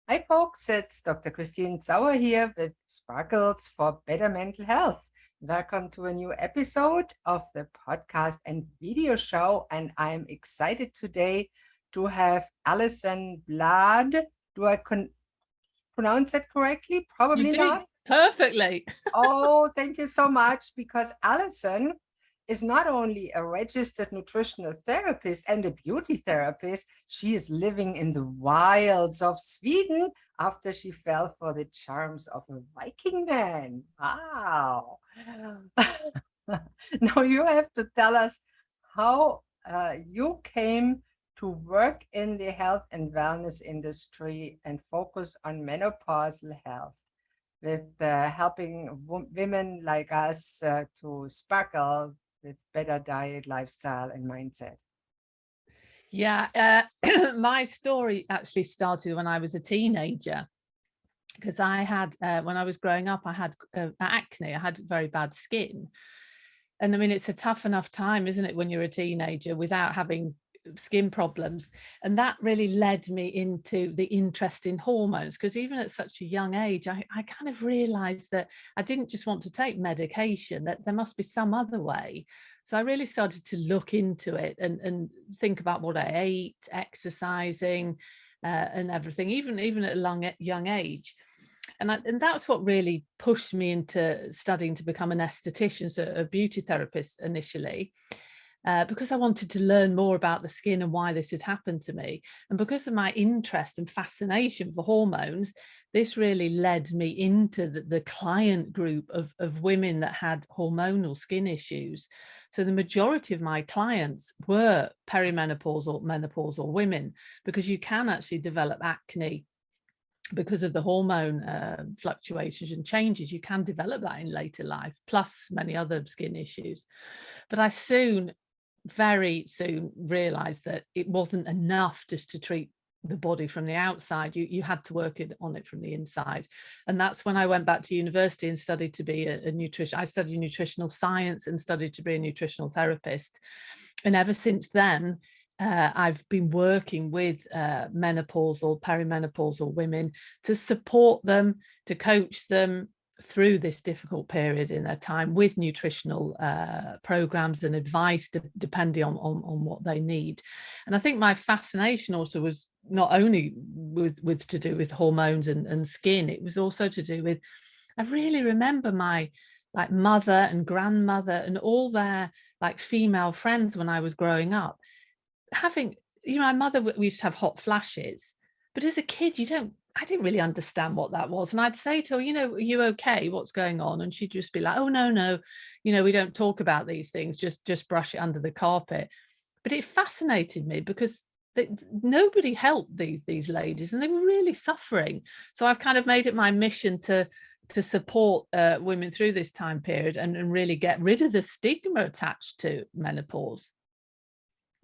Hi, folks. It's Dr. Christine Sauer here with Sparkles for Better Mental Health. Welcome to a new episode of the podcast and video show. And I'm excited today to have Alison Bladh. Do I pronounce that correctly? You Probably did not. perfectly. Oh, thank you so much. Because Alison is not only a registered nutritional therapist and a beauty therapist, she is living in the wilds of Sweden after she fell for the charms of a Viking man. Wow. Now you have to tell us how you came to work in the health and wellness industry and focus on menopausal health with helping women like us to sparkle with better diet, lifestyle, and mindset. Yeah, my story actually started when I was a teenager because I had, when I was growing up, I had acne. I had very bad skin. And I mean, it's a tough enough time, isn't it, when you're a teenager without having skin problems. And that really led me into the interest in hormones, because even at such a young age, I kind of realized that I didn't just want to take medication, that there must be some other way. So I really started to look into it and think about what I ate, exercising, and everything, even at a young age. And that's what really pushed me into studying to become an esthetician, so a beauty therapist initially, because I wanted to learn more about the skin and why this had happened to me. And because of my interest and fascination for hormones, this really led me into the client group of women that had hormonal skin issues. So the majority of my clients were perimenopausal, menopausal women, because you can actually develop acne because of the hormone fluctuations and changes. You can develop that in later life, plus many other skin issues. But I very soon realized that it wasn't enough just to treat the body from the outside. You had to work on it from the inside. And that's when I went back to university and studied to be a nutrition. I studied nutritional science and studied to be a nutritional therapist. And ever since then, I've been working with menopausal, perimenopausal women to support them, to coach them through this difficult period in their time with nutritional programs and advice depending on what they need. And I think my fascination also was not only with to do with hormones and skin, it was also to do with, I really remember my like mother and grandmother and all their like female friends when I was growing up having, my mother, we used to have hot flashes, but as a kid, I didn't really understand what that was. And I'd say to her, are you okay? What's going on? And she'd just be like, oh, no, we don't talk about these things, just brush it under the carpet. But it fascinated me because nobody helped these ladies and they were really suffering. So I've kind of made it my mission to support women through this time period and really get rid of the stigma attached to menopause.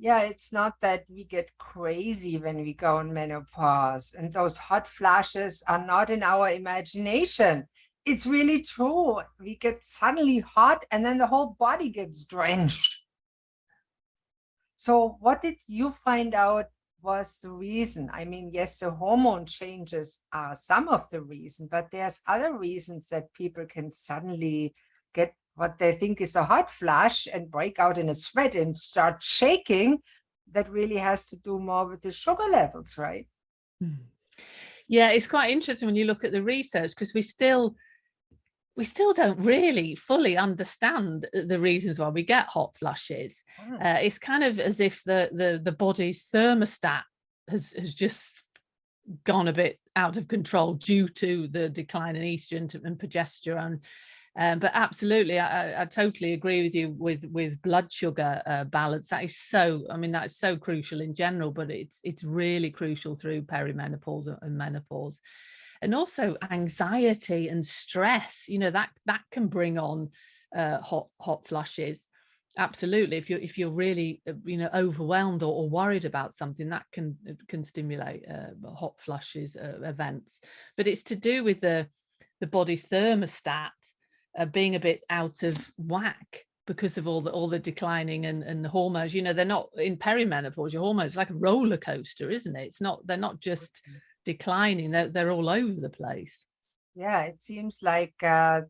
Yeah, it's not that we get crazy when we go in menopause, and those hot flashes are not in our imagination. It's really true. We get suddenly hot and then the whole body gets drenched. So, what did you find out was the reason? I mean, yes, the hormone changes are some of the reason, but there's other reasons that people can suddenly get what they think is a hot flash and break out in a sweat and start shaking. That really has to do more with the sugar levels, right? Yeah, it's quite interesting when you look at the research, because we still don't really fully understand the reasons why we get hot flushes. It's kind of as if the body's thermostat has just gone a bit out of control due to the decline in estrogen and progesterone. But absolutely, I totally agree with you with blood sugar balance. That is that's so crucial in general, but it's really crucial through perimenopause and menopause. And also anxiety and stress, that can bring on hot flushes. Absolutely. If you're really overwhelmed or worried about something, that can stimulate hot flushes events. But it's to do with the body's thermostat being a bit out of whack because of all the declining and the hormones. They're not in perimenopause. Your hormones like a roller coaster, isn't it? They're not just declining. They're all over the place. Yeah, it seems like the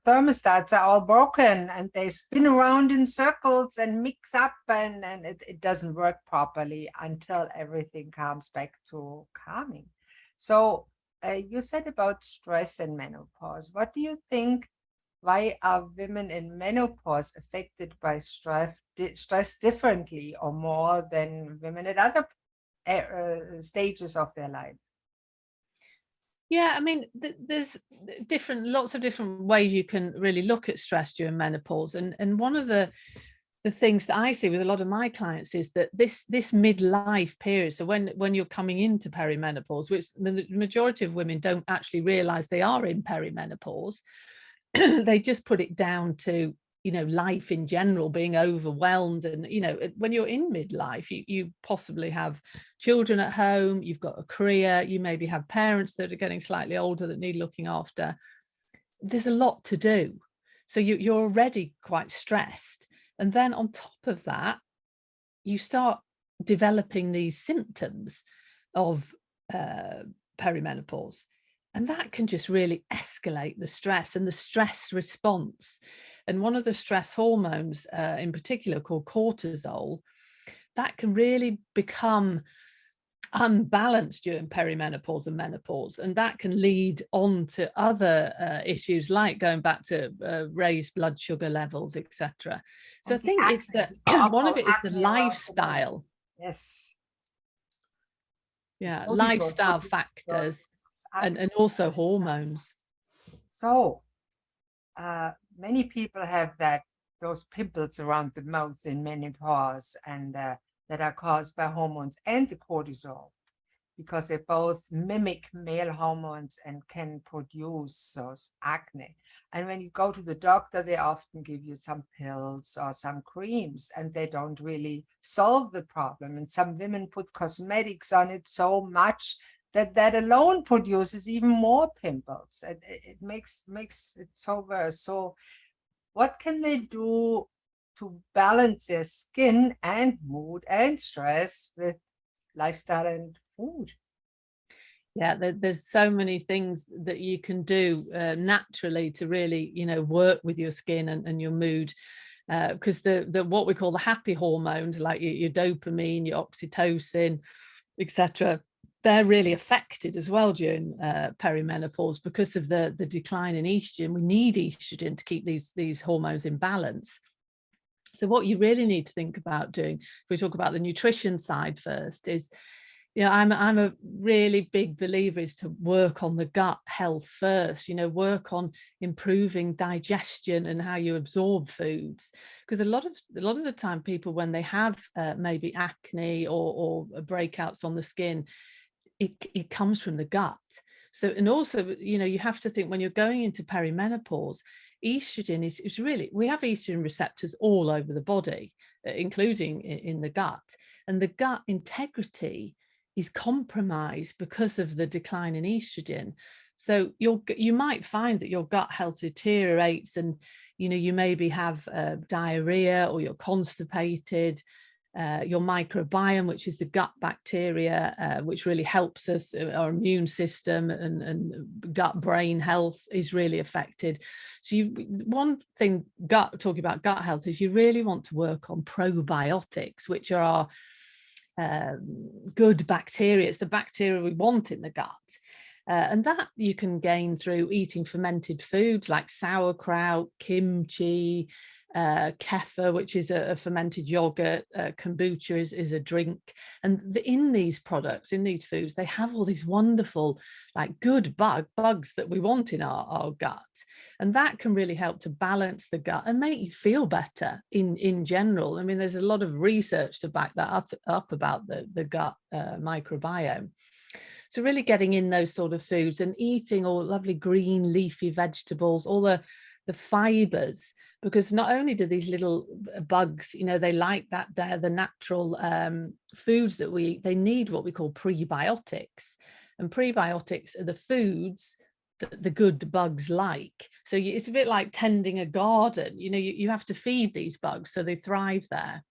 thermostats are all broken and they spin around in circles and mix up, and it doesn't work properly until everything comes back to calming. So you said about stress and menopause. What do you think? Why are women in menopause affected by stress differently or more than women at other stages of their life? Yeah, I mean, there's lots of different ways you can really look at stress during menopause, and one of the things that I see with a lot of my clients is that this midlife period, so when you're coming into perimenopause, which the majority of women don't actually realize they are in perimenopause, they just put it down to, you know, life in general being overwhelmed. And, you know, when you're in midlife, you possibly have children at home, you've got a career, you maybe have parents that are getting slightly older that need looking after. There's a lot to do. So you're already quite stressed. And then on top of that, you start developing these symptoms of perimenopause. And that can just really escalate the stress and the stress response. And one of the stress hormones in particular, called cortisol, that can really become unbalanced during perimenopause and menopause, and that can lead on to other issues like going back to raised blood sugar levels, etc. So And I the think it's acne, that one of it is the acne around the nose. lifestyle, Yes. yeah, Cortisol lifestyle produces factors, and acne. also hormones. So many people have those pimples around the mouth in menopause, and that are caused by hormones and the cortisol, because they both mimic male hormones and can produce those acne. And when you go to the doctor, they often give you some pills or some creams, and they don't really solve the problem. And some women put cosmetics on it so much that alone produces even more pimples. It makes it so worse. So what can they do to balance their skin and mood and stress with lifestyle and food? Yeah, there's so many things that you can do naturally to really, you know, work with your skin and your mood, because the what we call the happy hormones, like your dopamine, your oxytocin, etc., they're really affected as well during perimenopause because of the decline in estrogen. We need estrogen to keep these hormones in balance. So what you really need to think about doing, if we talk about the nutrition side first, is, you know, I'm a really big believer is to work on the gut health first, you know, work on improving digestion and how you absorb foods. Because a lot of the time people, when they have maybe acne or breakouts on the skin, it comes from the gut. So, and also, you know, you have to think when you're going into perimenopause, estrogen is really, we have estrogen receptors all over the body, including in the gut, and the gut integrity is compromised because of the decline in estrogen. So you might find that your gut health deteriorates, and, you know, you maybe have diarrhea, or you're constipated. Your microbiome, which is the gut bacteria, which really helps us, our immune system and gut brain health is really affected. So one thing, talking about gut health, is you really want to work on probiotics, which are good bacteria. It's the bacteria we want in the gut. And that you can gain through eating fermented foods like sauerkraut, kimchi, kefir, which is a fermented yogurt, kombucha is a drink. And in these products, in these foods, they have all these wonderful, like good bugs that we want in our gut. And that can really help to balance the gut and make you feel better in general. I mean, there's a lot of research to back that up about the gut microbiome. So really getting in those sort of foods and eating all lovely green leafy vegetables, all the fibers, because not only do these little bugs, you know, they like that the natural foods that we eat, they need what we call prebiotics. And prebiotics are the foods that the good bugs like. So it's a bit like tending a garden, you know, you have to feed these bugs so they thrive there.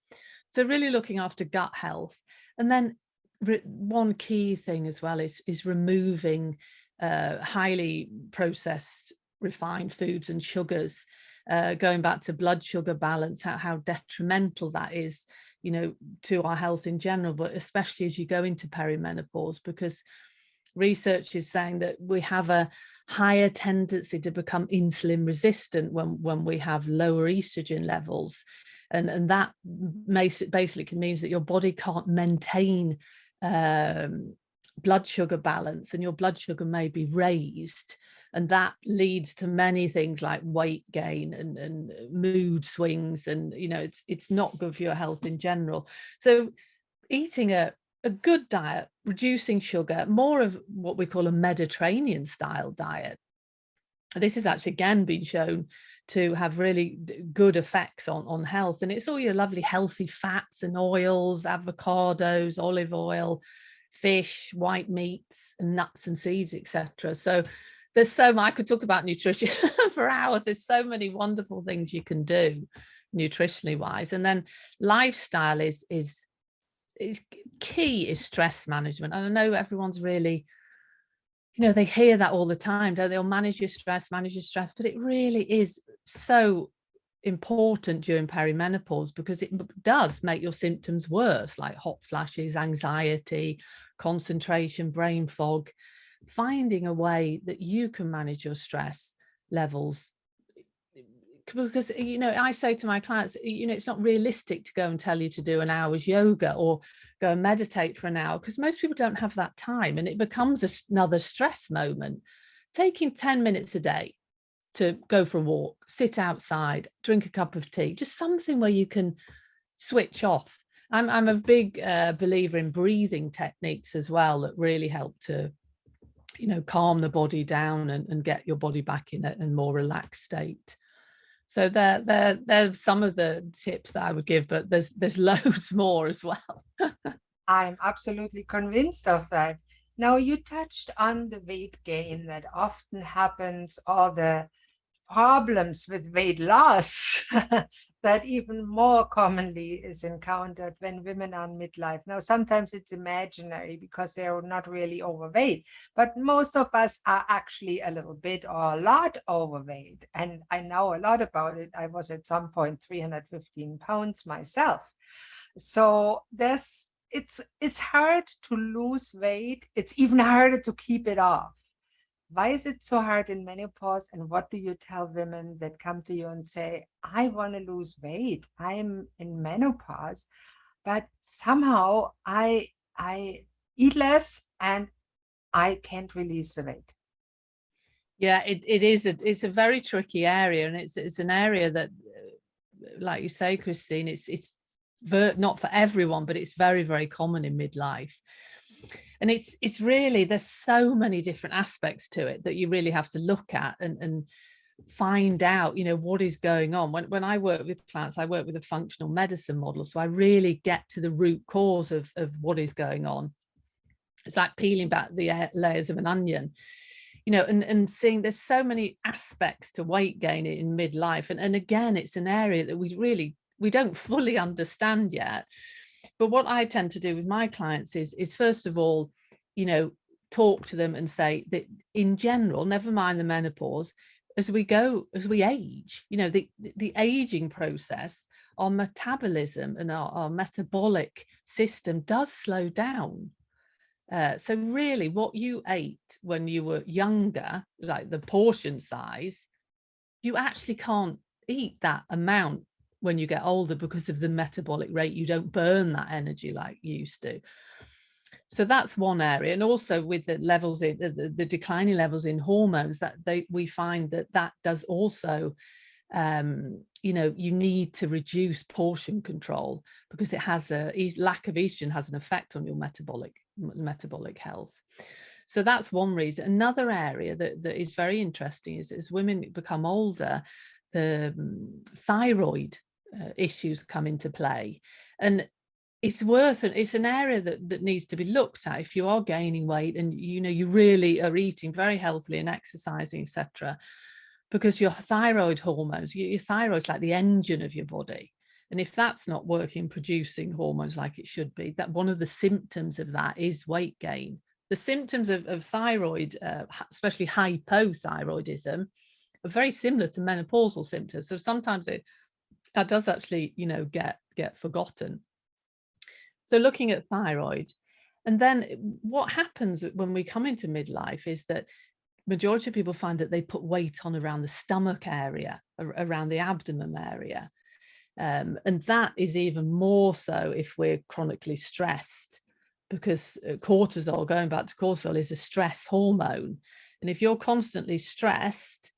So really looking after gut health. And then one key thing as well is removing highly processed refined foods and sugars, going back to blood sugar balance, how detrimental that is, you know, to our health in general, but especially as you go into perimenopause, because research is saying that we have a higher tendency to become insulin resistant when we have lower estrogen levels, and that basically means that your body can't maintain blood sugar balance, and your blood sugar may be raised, and that leads to many things like weight gain and mood swings, and you know, it's not good for your health in general. So eating a good diet, reducing sugar, more of what we call a Mediterranean style diet. This has actually again been shown to have really good effects on health, and it's all your lovely healthy fats and oils, avocados, olive oil, fish, white meats, and nuts and seeds, etc. So there's so much. I could talk about nutrition for hours. There's so many wonderful things you can do nutritionally wise. And then lifestyle is key, is stress management. And I know everyone's really, you know, they hear that all the time, don't they? They'll manage your stress, but it really is so important during perimenopause, because it does make your symptoms worse, like hot flashes, anxiety, concentration, brain fog. Finding a way that you can manage your stress levels, because, you know, I say to my clients, you know, it's not realistic to go and tell you to do an hour's yoga or go and meditate for an hour, because most people don't have that time, and it becomes another stress moment. Taking 10 minutes a day to go for a walk, sit outside, drink a cup of tea, just something where you can switch off. I'm a big believer in breathing techniques as well, that really help to, you know, calm the body down and get your body back in a more relaxed state. So they're some of the tips that I would give, but there's loads more as well. I'm absolutely convinced of that. Now, you touched on the weight gain that often happens, or the problems with weight loss that even more commonly is encountered when women are in midlife. Now, sometimes it's imaginary because they're not really overweight, but most of us are actually a little bit or a lot overweight. And I know a lot about it. I was at some point 315 pounds myself. So it's hard to lose weight. It's even harder to keep it off. Why is it so hard in menopause? And what do you tell women that come to you and say, I want to lose weight, I'm in menopause, but somehow I eat less and I can't release the weight? Yeah, it's a very tricky area, and it's an area that, like you say, Christine, it's not for everyone, but it's very, very common in midlife. And it's really, there's so many different aspects to it that you really have to look at and find out, you know, what is going on. When I work with clients, I work with a functional medicine model, so I really get to the root cause of what is going on. It's like peeling back the layers of an onion, you know, and seeing there's so many aspects to weight gain in midlife, and again, it's an area that we don't fully understand yet. But what I tend to do with my clients is first of all, you know, talk to them and say that in general, never mind the menopause, as we age, you know, the aging process, our metabolism and our metabolic system does slow down. So really what you ate when you were younger, like the portion size, you actually can't eat that amount when you get older because of the metabolic rate. You don't burn that energy like you used to. So that's one area. And also with the levels in the declining levels in hormones, that we find that does also, you know, you need to reduce portion control, because it has lack of estrogen has an effect on your metabolic health. So that's one reason. Another area that is very interesting is as women become older, the thyroid issues come into play, and it's an area that needs to be looked at if you are gaining weight and, you know, you really are eating very healthily and exercising, etc., because your thyroid hormones, your thyroid's like the engine of your body. And if that's not working, producing hormones like it should be, that one of the symptoms of that is weight gain. The symptoms of thyroid, especially hypothyroidism, are very similar to menopausal symptoms. So sometimes that does actually, get forgotten. So looking at thyroid, and then what happens when we come into midlife is that majority of people find that they put weight on around the stomach area, around the abdomen area. And that is even more so if we're chronically stressed, because cortisol, going back to cortisol, is a stress hormone. And if you're constantly stressed,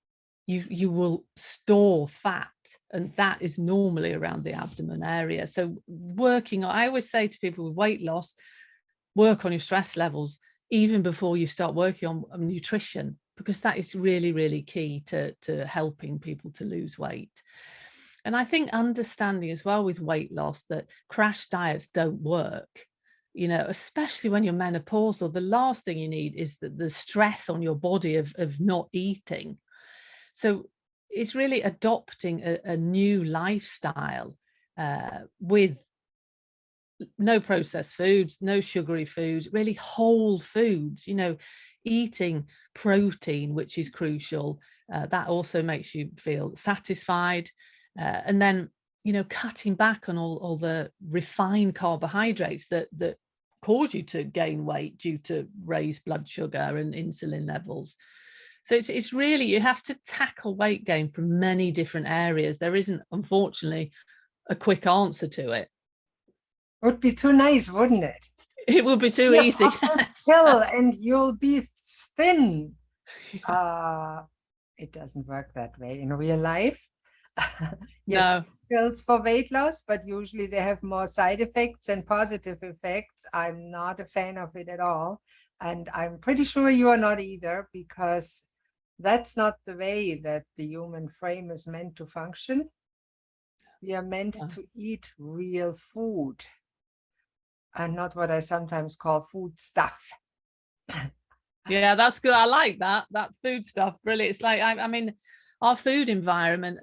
you will store fat, and that is normally around the abdomen area. So I always say to people with weight loss, work on your stress levels even before you start working on nutrition, because that is really, really key to helping people to lose weight. And I think understanding as well with weight loss that crash diets don't work, especially when you're menopausal. The last thing you need is the stress on your body of not eating. So it's really adopting a new lifestyle with no processed foods, no sugary foods, really whole foods, eating protein, which is crucial. That also makes you feel satisfied. And then, cutting back on all the refined carbohydrates that cause you to gain weight due to raised blood sugar and insulin levels. So it's really, you have to tackle weight gain from many different areas. There isn't, unfortunately, a quick answer to it. Would be too nice, wouldn't it? It would be too easy. This pill and you'll be thin. It doesn't work that way in real life. Yes, No. pills for weight loss, but usually they have more side effects than positive effects. I'm not a fan of it at all. And I'm pretty sure you are not either, because that's not the way that the human frame is meant to function. We are meant to eat real food and not what I sometimes call food stuff. Yeah, that's good. I like that food stuff. Brilliant. It's like, I mean, our food environment,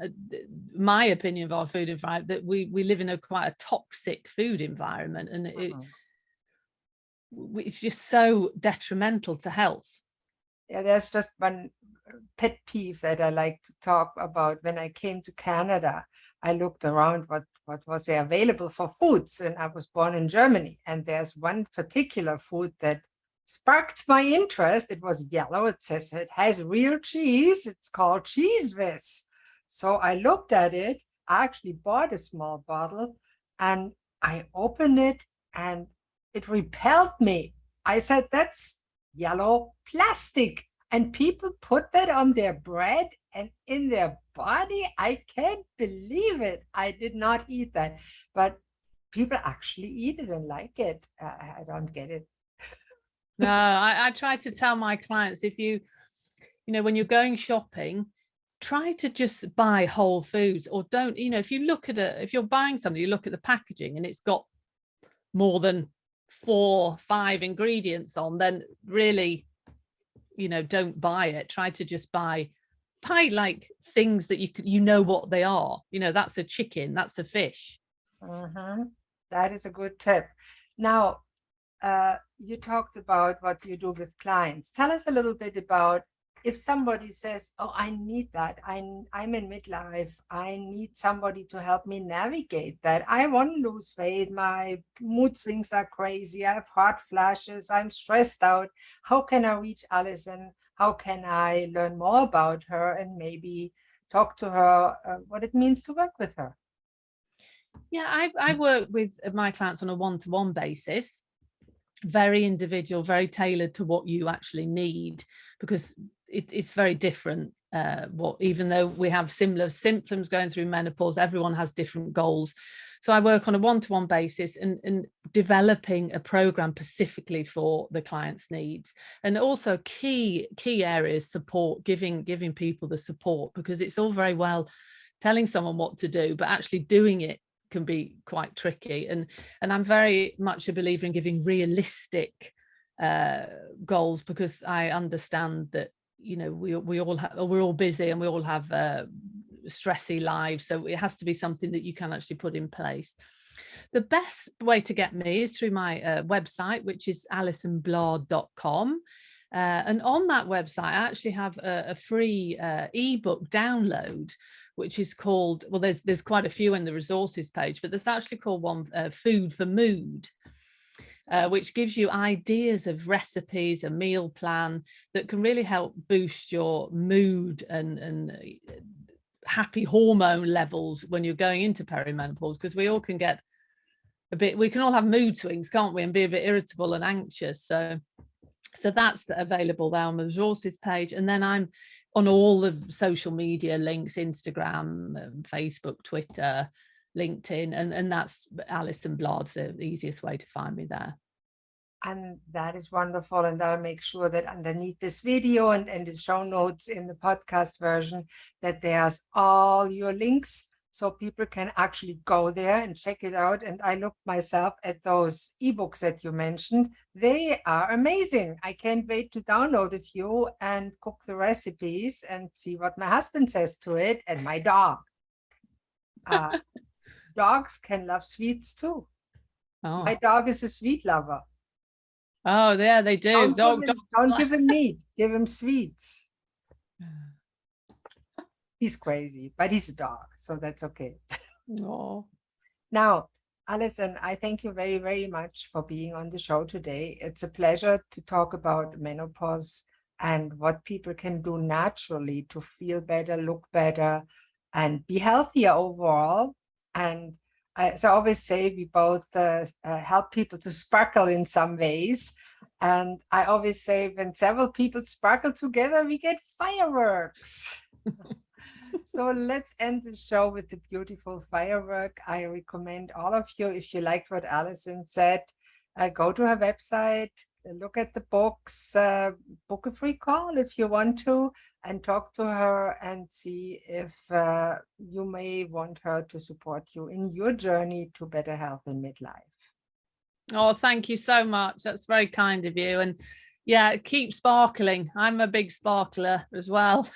my opinion of our food environment, that we live in quite a toxic food environment, and it's just so detrimental to health. Yeah, there's just one pet peeve that I like to talk about. When I came to Canada, I looked around what was there available for foods, and I was born in Germany, and there's one particular food that sparked my interest. It was yellow. It says it has real cheese. It's called cheese whiz. So I looked at it. I actually bought a small bottle and I opened it and it repelled me. I said, that's yellow plastic. And people put that on their bread and in their body. I can't believe it. I did not eat that, but people actually eat it and like it. I don't get it. No, I try to tell my clients, if when you're going shopping, try to just buy whole foods, or don't, if you're buying something, you look at the packaging and it's got more than 4-5 ingredients on, then really, don't buy it. Try to just buy like things that you know what they are. That's a chicken, that's a fish. That is a good tip. Now, you talked about what you do with clients. Tell us a little bit about if somebody says, oh, I need that. I'm in midlife. I need somebody to help me navigate that. I want to lose weight. My mood swings are crazy. I have hot flashes. I'm stressed out. How can I reach Alison? How can I learn more about her and maybe talk to her what it means to work with her? Yeah, I work with my clients on a one-to-one basis. Very individual, very tailored to what you actually need, because it's very different. Even though we have similar symptoms going through menopause, everyone has different goals. So I work on a one-to-one basis and developing a program specifically for the client's needs, and also key areas, support, giving people the support, because it's all very well telling someone what to do, but actually doing it can be quite tricky. And I'm very much a believer in giving realistic goals, because I understand that we're all busy and we all have stressy lives. So it has to be something that you can actually put in place. The best way to get me is through my website, which is alisonbladh.com. And on that website, I actually have a free ebook download, which is called, well, there's quite a few in the resources page, but there's actually called one, Food for Mood, which gives you ideas of recipes, a meal plan that can really help boost your mood and happy hormone levels when you're going into perimenopause, because we all can get we can all have mood swings, can't we, and be a bit irritable and anxious. So that's available there on the resources page. And then I'm on all the social media links, Instagram, Facebook, Twitter, LinkedIn, and that's Alison Bladh, the easiest way to find me there. And that is wonderful. And I'll make sure that underneath this video and the show notes in the podcast version, that there's all your links, so people can actually go there and check it out. And I looked myself at those ebooks that you mentioned. They are amazing. I can't wait to download a few and cook the recipes and see what my husband says to it, and my dog. Dogs can love sweets too. Oh. My dog is a sweet lover. Oh, yeah, they do. Don't give him meat, give him sweets. He's crazy, but he's a dog, so that's okay. Oh. Now, Alison, I thank you very, very much for being on the show today. It's a pleasure to talk about menopause and what people can do naturally to feel better, look better, and be healthier overall. And as I always say, we both help people to sparkle in some ways. And I always say, when several people sparkle together, we get fireworks. So let's end the show with the beautiful firework. I recommend all of you, if you liked what Alison said, go to her website, look at the books, book a free call if you want to, and talk to her and see if you may want her to support you in your journey to better health in midlife. Oh, thank you so much. That's very kind of you. And yeah, keep sparkling. I'm a big sparkler as well.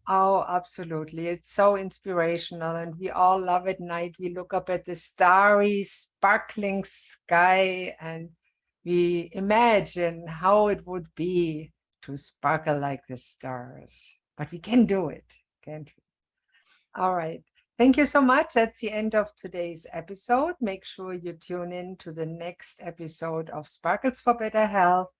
Oh, absolutely. It's so inspirational, and we all love at night. We look up at the starry, sparkling sky, and we imagine how it would be to sparkle like the stars. But we can do it, can't we? All right. Thank you so much. That's the end of today's episode. Make sure you tune in to the next episode of Sparkles for Better Health.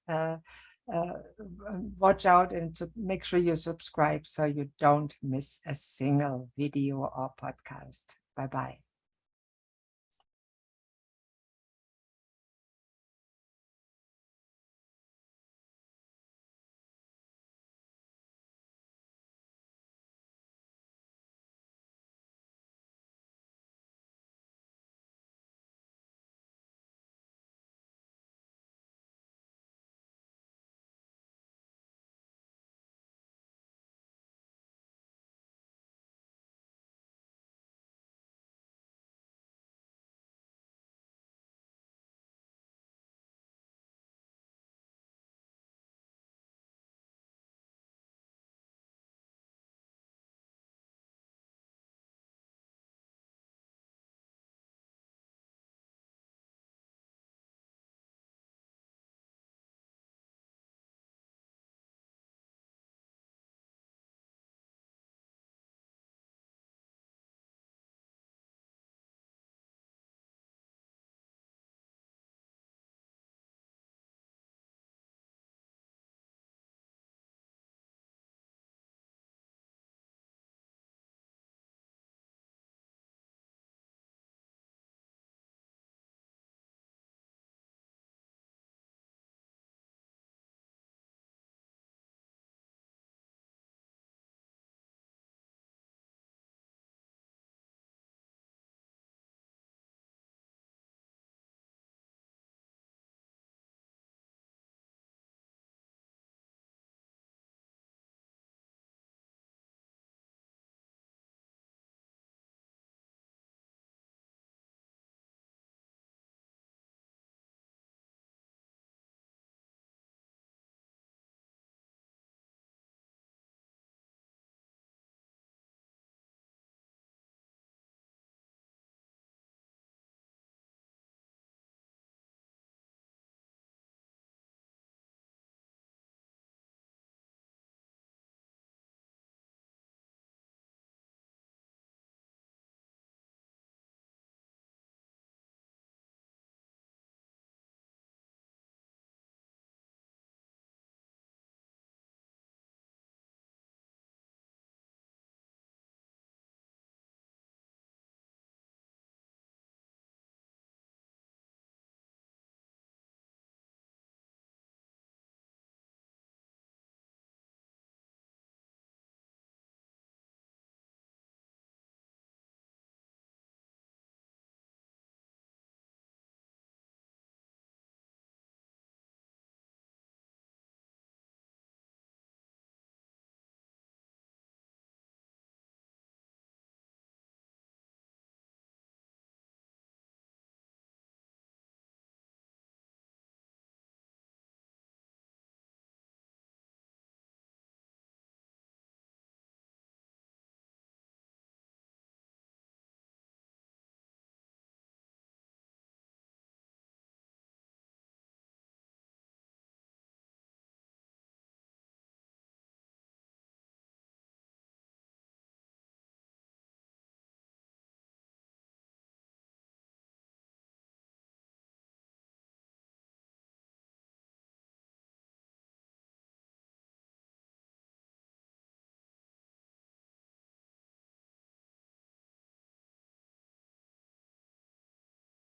Watch out and make sure you subscribe so you don't miss a single video or podcast. Bye-bye.